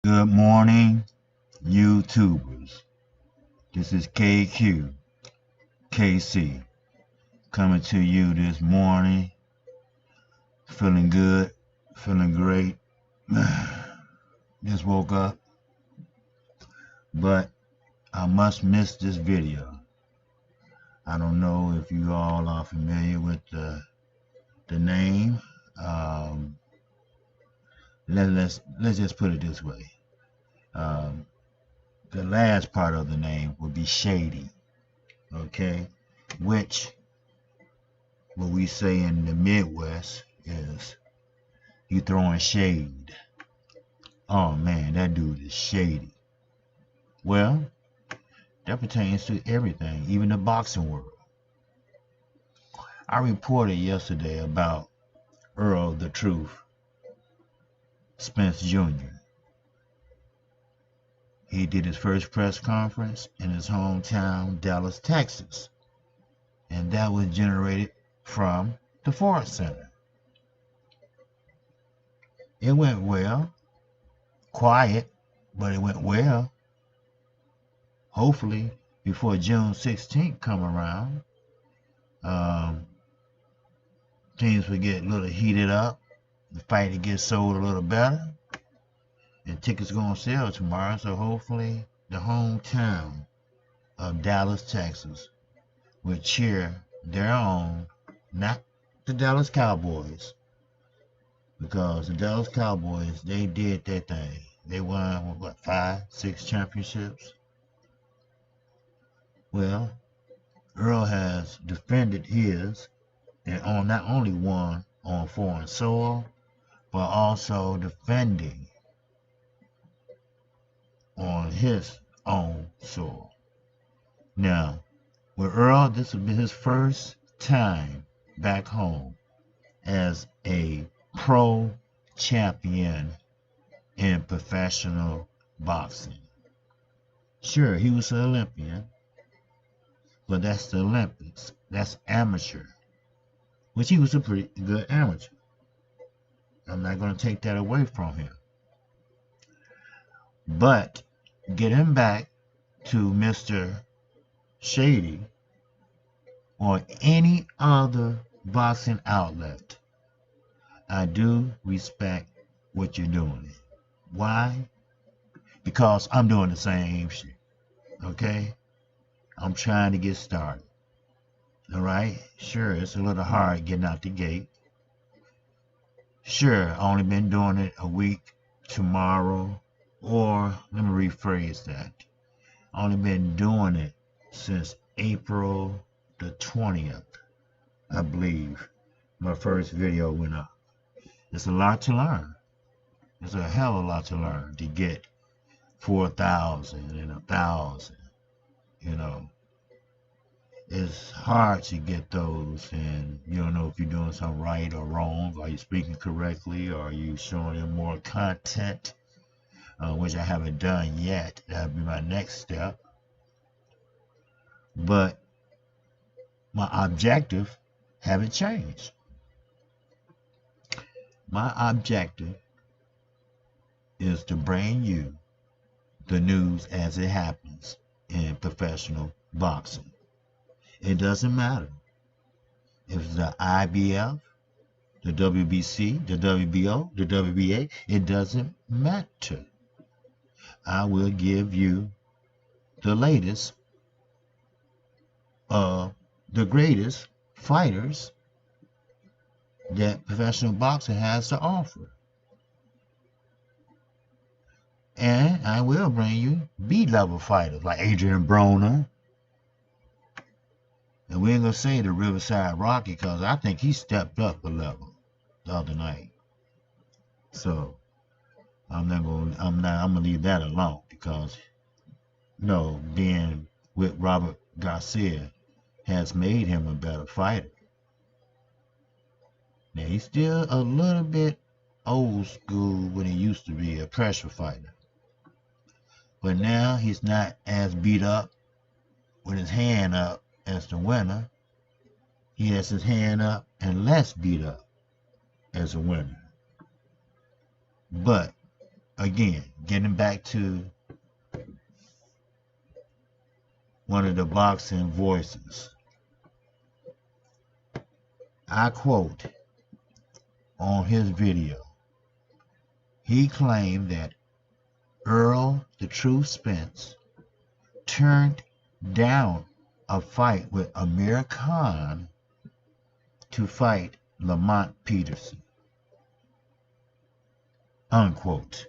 Good morning, YouTubers. This is KQKC coming to you this morning. Feeling good, feeling great. Just woke up, but I must miss this video. I don't know if you all are familiar with the name. Let's just put it this way. The last part of the name would be Shady, okay? Which, what we say in the Midwest is, you throwing shade. Oh man, that dude is shady. Well, that pertains to everything, even the boxing world. I reported yesterday about Errol the Truth, Spence Jr. He did his first press conference in his hometown, Dallas, Texas. And that was generated from the Ford Center. It went well. Quiet, but it went well. Hopefully, before June 16th come around, things will get a little heated up. The fight will get sold a little better. And tickets going to sell tomorrow, so hopefully the hometown of Dallas, Texas will cheer their own, not the Dallas Cowboys, because the Dallas Cowboys, they did their thing. They won, what, 5, 6 championships? Well, Errol has defended his and not only won on foreign soil, but also defending on his own soil. Now, with Errol, this will be his first time back home as a pro champion in professional boxing. Sure, he was an Olympian, but that's the Olympics. That's amateur, which he was a pretty good amateur. I'm not going to take that away from him. But getting back to Mr. Shady or any other boxing outlet, I do respect what you're doing. Why? Because I'm doing the same shit. Okay? I'm trying to get started. Alright? Sure, it's a little hard getting out the gate. Sure, I only been doing it a week. Tomorrow, or let me rephrase that, I only been doing it since April the 20th, I believe my first video went up. It's a lot to learn. It's a hell of a lot to learn to get 4,000 and 1,000. You know, it's hard to get those, and you don't know if you're doing something right or wrong. Are you speaking correctly? Or are you showing them more content, which I haven't done yet? That'll be my next step. But my objective haven't changed. My objective is to bring you the news as it happens in professional boxing. It doesn't matter if it's the IBF, the WBC, the WBO, the WBA. It doesn't matter. I will give you the latest of the greatest fighters that professional boxing has to offer. And I will bring you B-level fighters like Adrian Broner. And we ain't gonna say the Riverside Rocky, because I think he stepped up a level the other night. So I'm gonna leave that alone, because being with Robert Garcia has made him a better fighter. Now he's still a little bit old school when he used to be a pressure fighter. But now he's not as beat up with his hand up as the winner. He has his hand up and less beat up as a winner. But again, getting back to one of the boxing voices, I quote on his video, he claimed that Errol the Truth Spence turned down a fight with Amir Khan to fight Lamont Peterson. Unquote.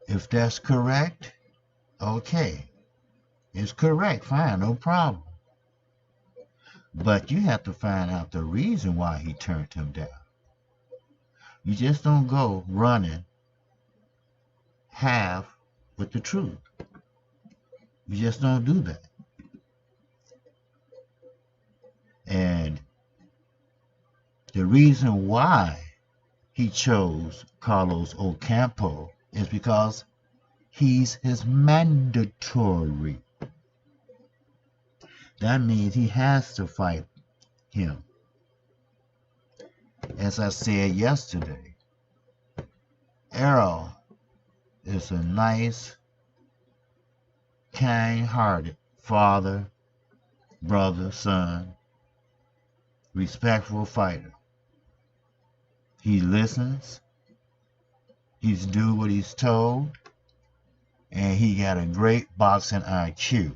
If that's correct, okay. It's correct, fine, no problem. But you have to find out the reason why he turned him down. You just don't go running half with the truth. You just don't do that. And the reason why he chose Carlos Ocampo is because he's his mandatory. That means he has to fight him. As I said yesterday, Errol is a nice, kind-hearted father, brother, son, respectful fighter. He listens, he's do what he's told, and he got a great boxing IQ.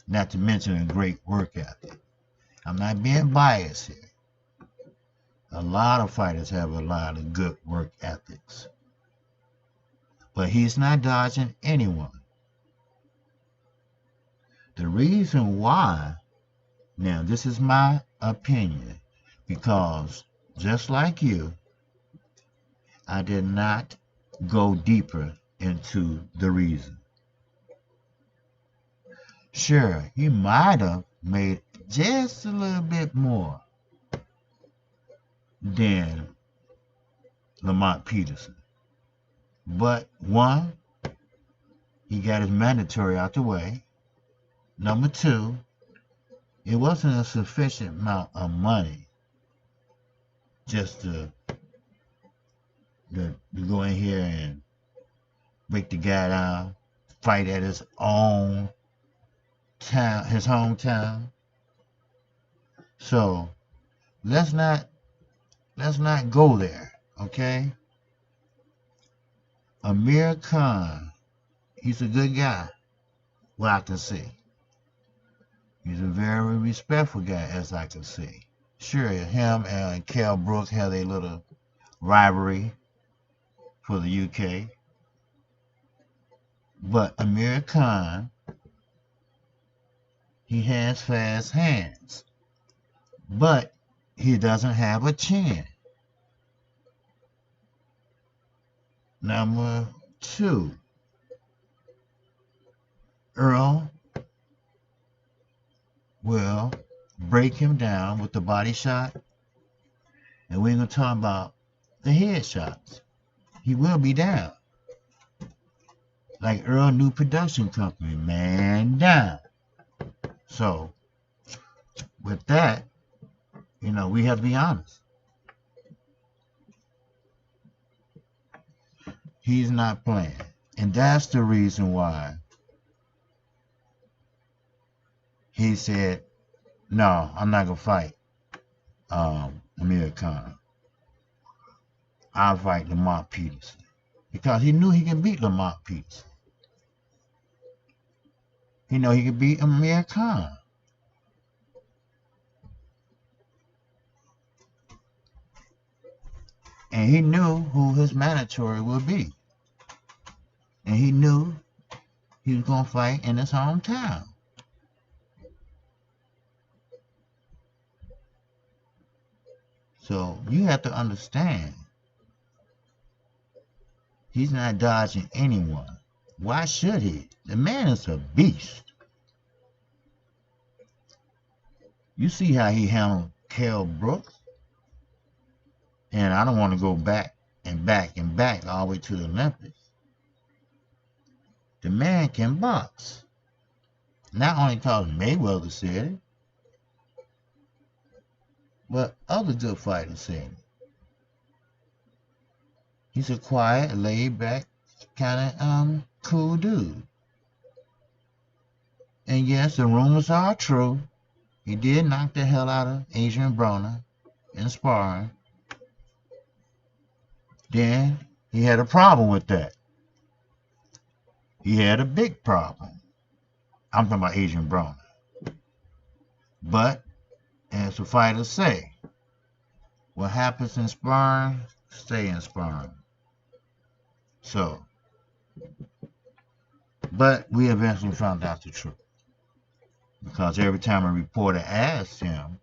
Not to mention a great work ethic. I'm not being biased here. A lot of fighters have a lot of good work ethics. But he's not dodging anyone. The reason why, now this is my opinion, because just like you, I did not go deeper into the reason. Sure, he might have made just a little bit more than Lamont Peterson. But one, he got his mandatory out the way. Number two, it wasn't a sufficient amount of money just to go in here and break the guy down, fight at his own town, his hometown. So let's not go there, okay? Amir Khan, he's a good guy, what I can see. He's a very respectful guy, as I can see. Sure, him and Kell Brooks have a little rivalry for the UK. But Amir Khan, he has fast hands. But he doesn't have a chin. Number two, Errol will break him down with the body shot. And we're going to talk about the head shots. He will be down. Like Errol New Production Company, man down. So, with that, we have to be honest. He's not playing. And that's the reason why he said, no, I'm not going to fight Amir Khan. I'll fight Lamont Peterson. Because he knew he can beat Lamont Peterson. He know he can beat Amir Khan. And he knew who his mandatory would be. And he knew he was going to fight in his hometown. So you have to understand, he's not dodging anyone. Why should he? The man is a beast. You see how he handled Kell Brooks? And I don't want to go back and back and back all the way to the Olympics. The man can box. Not only because Mayweather said it, but other good fighters said it. He's a quiet, laid back, kind of cool dude. And yes, the rumors are true. He did knock the hell out of Adrian Broner in sparring. Then he had a problem with that. He had a big problem. I'm talking about Adrian Broner. But, as the fighters say, what happens in sparring, stay in sparring. So, but we eventually found out the truth. Because every time a reporter asked him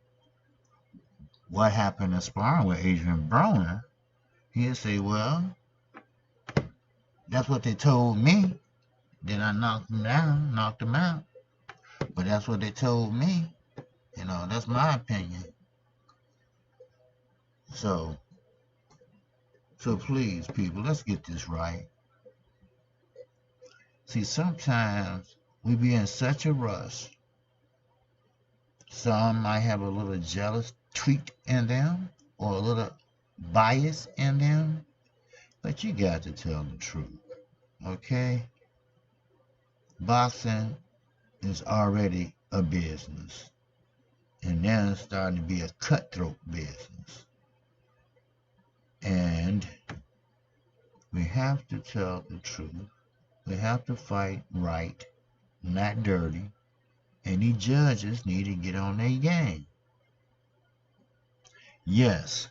what happened in sparring with Adrian Broner, he'd say, well, that's what they told me. Then I knocked him down, knocked him out. But that's what they told me. You know, that's my opinion. So please, people, let's get this right. See, sometimes we be in such a rush. Some might have a little jealous tweak in them or a little bias in them, but you got to tell the truth, okay? Boxing is already a business, and now it's starting to be a cutthroat business. And we have to tell the truth. We have to fight right, not dirty. And these judges need to get on their game. Yes,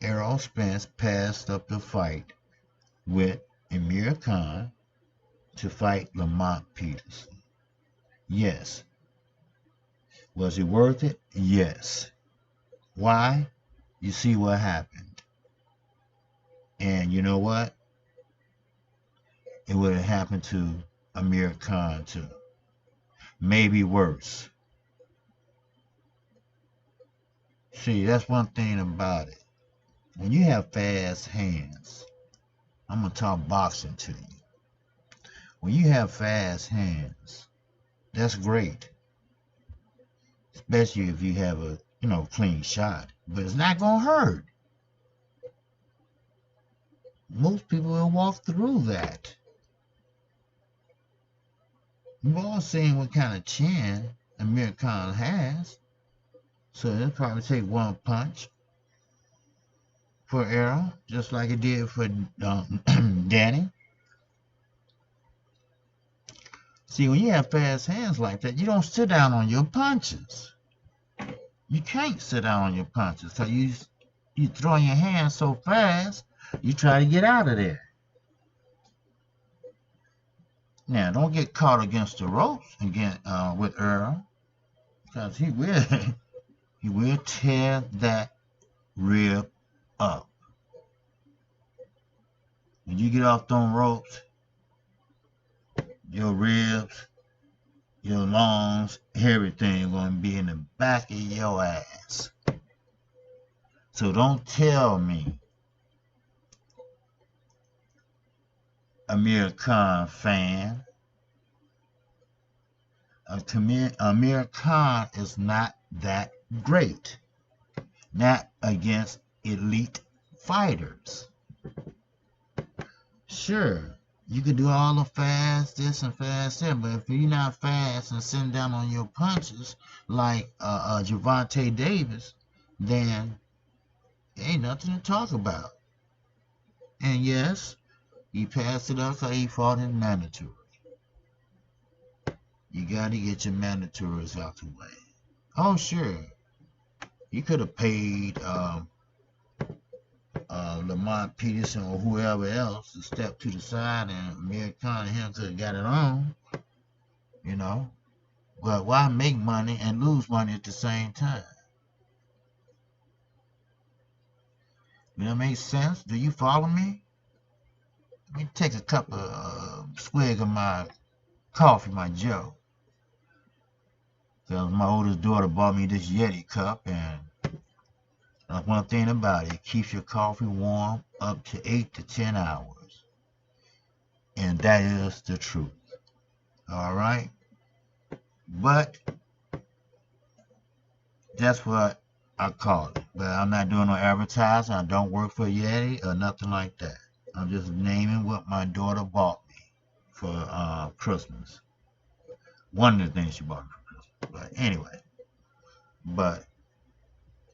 Errol Spence passed up the fight with Amir Khan to fight Lamont Peterson. Yes. Was it worth it? Yes. Why? You see what happened. And you know what? It would have happened to Amir Khan too. Maybe worse. See, that's one thing about it. When you have fast hands, I'm going to talk boxing to you. When you have fast hands, that's great. Especially if you have a, clean shot. But it's not going to hurt. Most people will walk through that. We've all seen what kind of chin Amir Khan has. So it'll probably take one punch for Errol, just like it did for Danny. See, when you have fast hands like that, you don't sit down on your punches. You can't sit down on your punches because you throw your hands so fast, you try to get out of there. Now, don't get caught against the ropes again with Errol, because he will tear that rib up. When you get off them ropes, your ribs, your lungs, everything going to be in the back of your ass. So don't tell me, Amir Khan fan, Amir Khan is not that great. Not against elite fighters. Sure, you can do all the fast this and fast that, but if you're not fast and sitting down on your punches like Gervonta Davis, then ain't nothing to talk about. And yes, he passed it up because he fought in mandatory. You got to get your mandatories out the way. Oh, sure. You could have paid Lamont Peterson or whoever else to step to the side, and Amir Khan and him could have got it on, But why make money and lose money at the same time? Does that make sense? Do you follow me? Let me take a cup of swig of my coffee, my Joe. Because my oldest daughter bought me this Yeti cup, and that's one thing about it. It keeps your coffee warm up to 8 to 10 hours. And that is the truth. All right? But that's what I call it. But I'm not doing no advertising. I don't work for Yeti or nothing like that. I'm just naming what my daughter bought me for Christmas. One of the things she bought me for Christmas. But anyway, but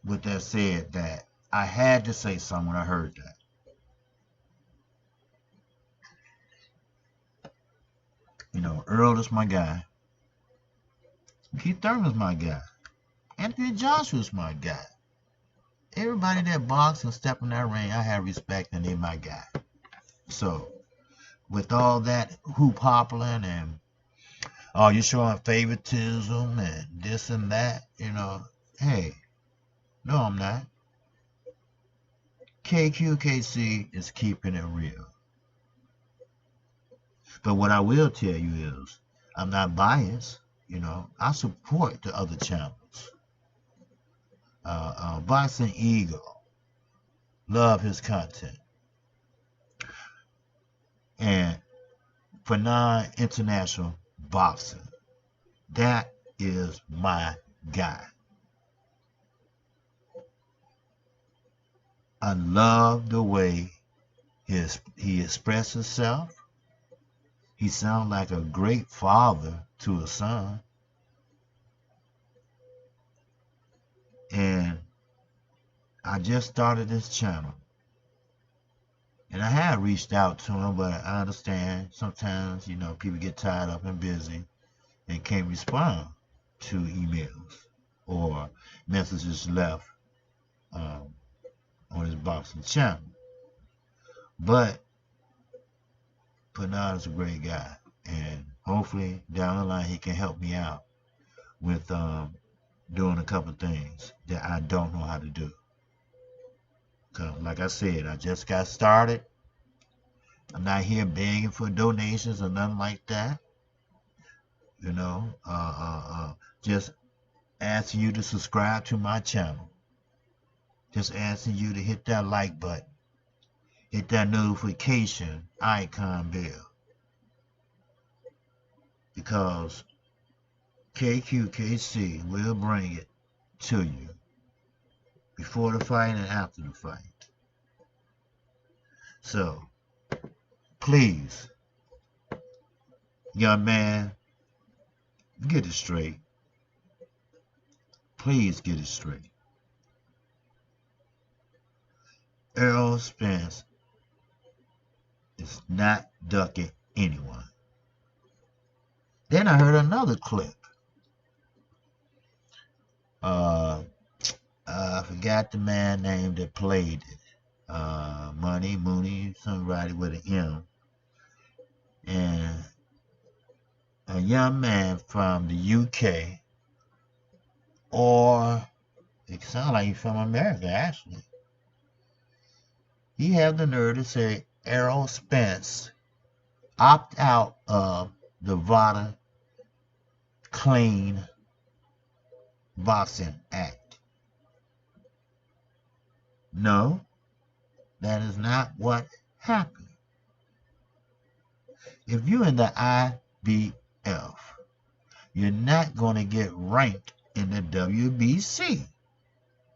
with that said, that I had to say something when I heard that. You know, Earl is my guy. Keith Thurman's my guy. Anthony Joshua's my guy. Everybody that box and step in that ring, I have respect and they're my guy. So, with all that hoop hoppling and you're showing favoritism and this and that, you know, hey, no, I'm not. KQKC is keeping it real. But what I will tell you is, I'm not biased. You know, I support the other channels. Boxing Eagle, love his content. And for non-international boxing, that is my guy. I love the way he expresses himself. He sounds like a great father to a son. And I just started this channel. And I had reached out to him, but I understand sometimes, you know, people get tied up and busy and can't respond to emails or messages left on his boxing channel. But Panad is a great guy, and hopefully down the line he can help me out with doing a couple of things that I don't know how to do. Cause like I said, I just got started. I'm not here begging for donations or nothing like that. You know, just asking you to subscribe to my channel. Just asking you to hit that like button. Hit that notification icon bell. Because KQKC will bring it to you before the fight and after the fight. So, please, young man, get it straight. Please get it straight. Errol Spence is not ducking anyone. Then I heard another clip. I forgot the man name that played it. Mooney, somebody with an M. And a young man from the UK, or it sounds like he's from America actually. He had the nerve to say Errol Spence opt out of the VADA Clean Boxing Act. No, that is not what happened. If you're in the IBF, you're not going to get ranked in the WBC.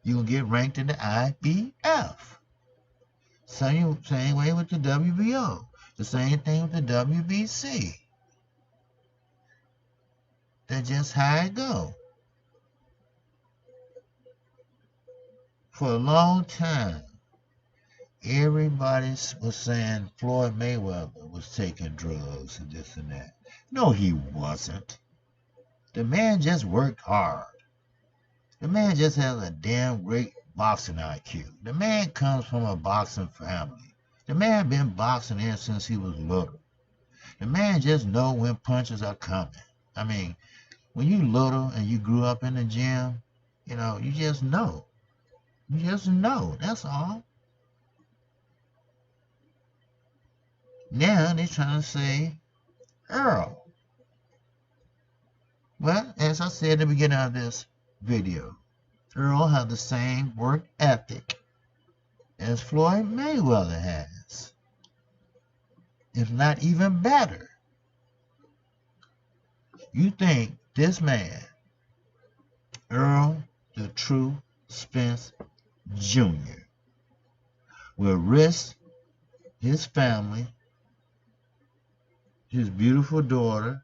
You're going to get ranked in the IBF. Same way with the WBO. The same thing with the WBC. That's just how it goes. For a long time, everybody was saying Floyd Mayweather was taking drugs and this and that. No, he wasn't. The man just worked hard. The man just has a damn great boxing IQ. The man comes from a boxing family. The man been boxing ever since he was little. The man just know when punches are coming. I mean, when you little and you grew up in the gym, you know, you just know. You just know, that's all. Now they're trying to say Errol. Well, as I said at the beginning of this video, Errol has the same work ethic as Floyd Mayweather has. If not even better. You think this man, Errol, the true Spence Jr. will risk his family, his beautiful daughter,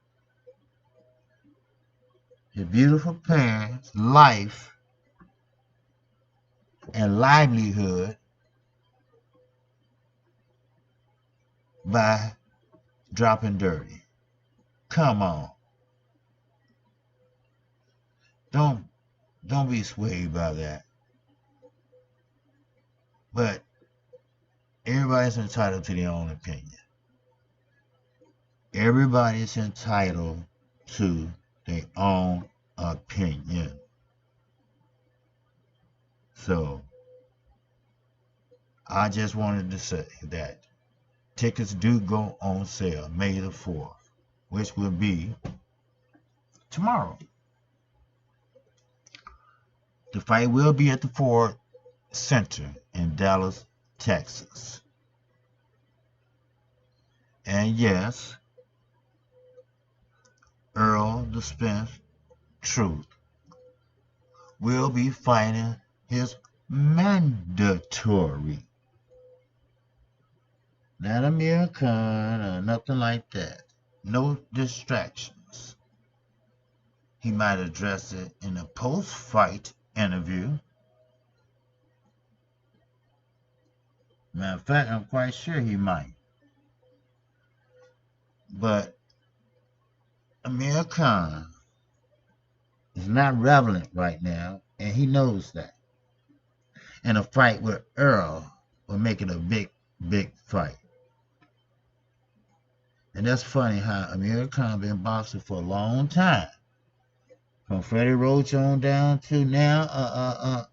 his beautiful parents' life and livelihood by dropping dirty. Come on. Don't be swayed by that. But everybody's entitled to their own opinion. Everybody's entitled to their own opinion. So I just wanted to say that tickets do go on sale May the 4th, which will be tomorrow. The fight will be at the Ford Center in Dallas, Texas. And yes, Errol the Spence Truth will be fighting his mandatory. Not a mere con or nothing like that. No distractions. He might address it in a post-fight interview. Matter of fact, I'm quite sure he might. But Amir Khan is not relevant right now, and he knows that. And a fight with Errol will make it a big, big fight. And that's funny how Amir Khan been boxing for a long time. From Freddie Roach on down to now,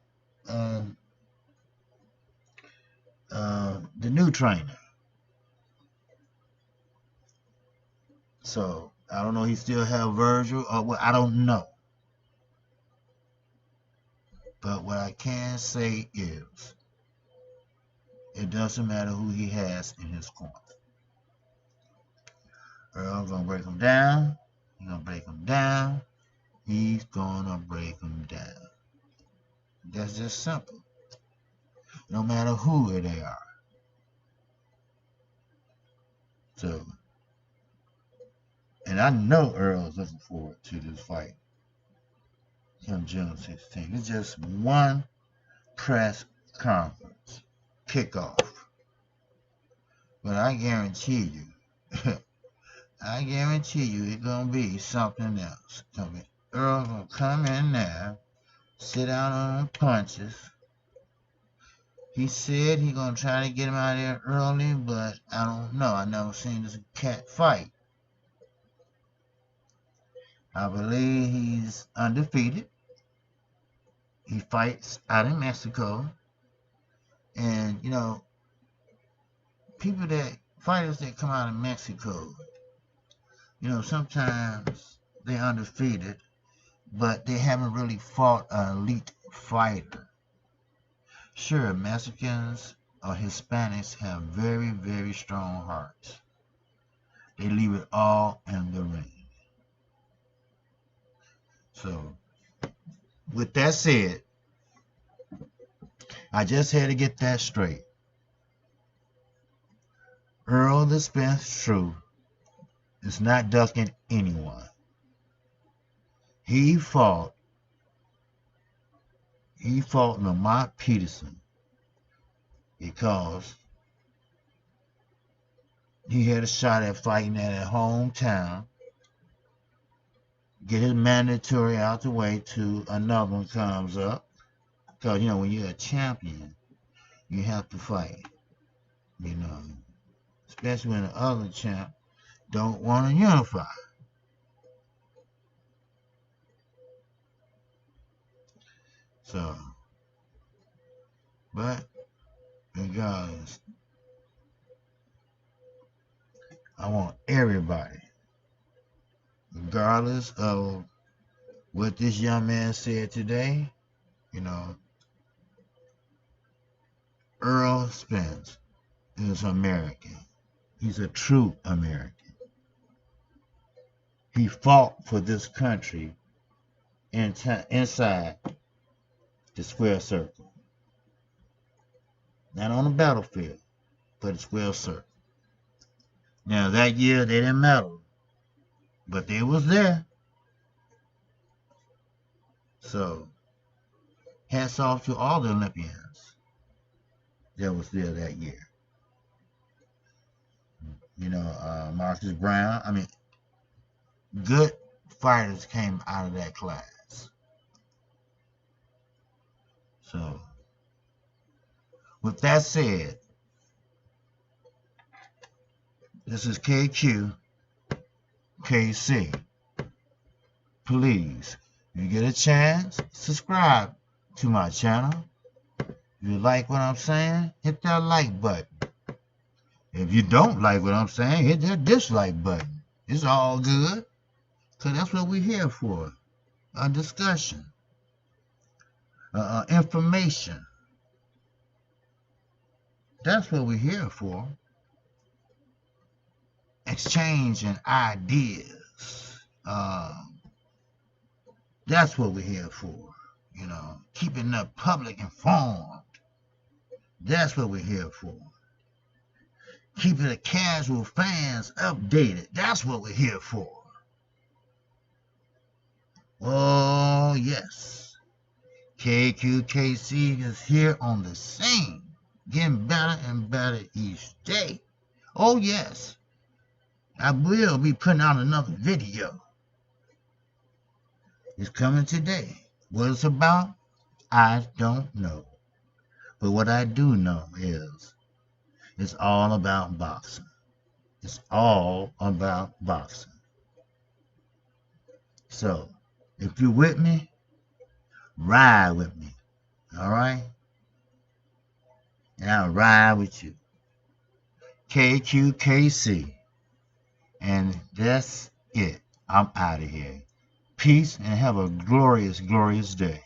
the new trainer. So I don't know. He still have Virgil, or what? I don't know. But what I can say is, it doesn't matter who he has in his corner. Earl's gonna break him down. He's gonna break him down. He's gonna break him down. That's just simple. No matter who they are. So, and I know Earl's looking forward to this fight on June 16th. It's just one press conference kickoff. But I guarantee you, it's gonna be something else. Earl's gonna come in there, sit down on punches. He said he's gonna try to get him out of there early, but I don't know. I never seen this cat fight. I believe he's undefeated. He fights out in Mexico. And, fighters that come out of Mexico, sometimes they're undefeated, but they haven't really fought an elite fighter. Sure, Mexicans or Hispanics have very, very strong hearts. They leave it all in the ring. So, with that said, I just had to get that straight. Errol the Spence Truth is not ducking anyone. He fought Lamont Peterson because he had a shot at fighting at his hometown, get his mandatory out the way till another one comes up. Because, when you're a champion, you have to fight, especially when the other champ don't want to unify. So, but regardless, I want everybody, regardless of what this young man said today, Errol Spence is American. He's a true American. He fought for this country inside the square circle. Not on the battlefield, but the square circle. Now that year they didn't medal, but they was there. So hats off to all the Olympians that was there that year. You know, Marcus Brown. I mean, good fighters came out of that class. So, with that said, this is KQKC. Please, if you get a chance, subscribe to my channel. If you like what I'm saying, hit that like button. If you don't like what I'm saying, hit that dislike button. It's all good. Because that's what we're here for. A discussion. Information. That's what we're here for. Exchanging ideas. That's what we're here for. You know, keeping the public informed. That's what we're here for. Keeping the casual fans updated. That's what we're here for. Oh, yes. KQKC is here on the scene. Getting better and better each day. Oh, yes. I will be putting out another video. It's coming today. What it's about, I don't know. But what I do know is it's all about boxing. It's all about boxing. So, if you're with me, ride with me. All right? And I'll ride with you. KQKC. And that's it. I'm out of here. Peace and have a glorious, glorious day.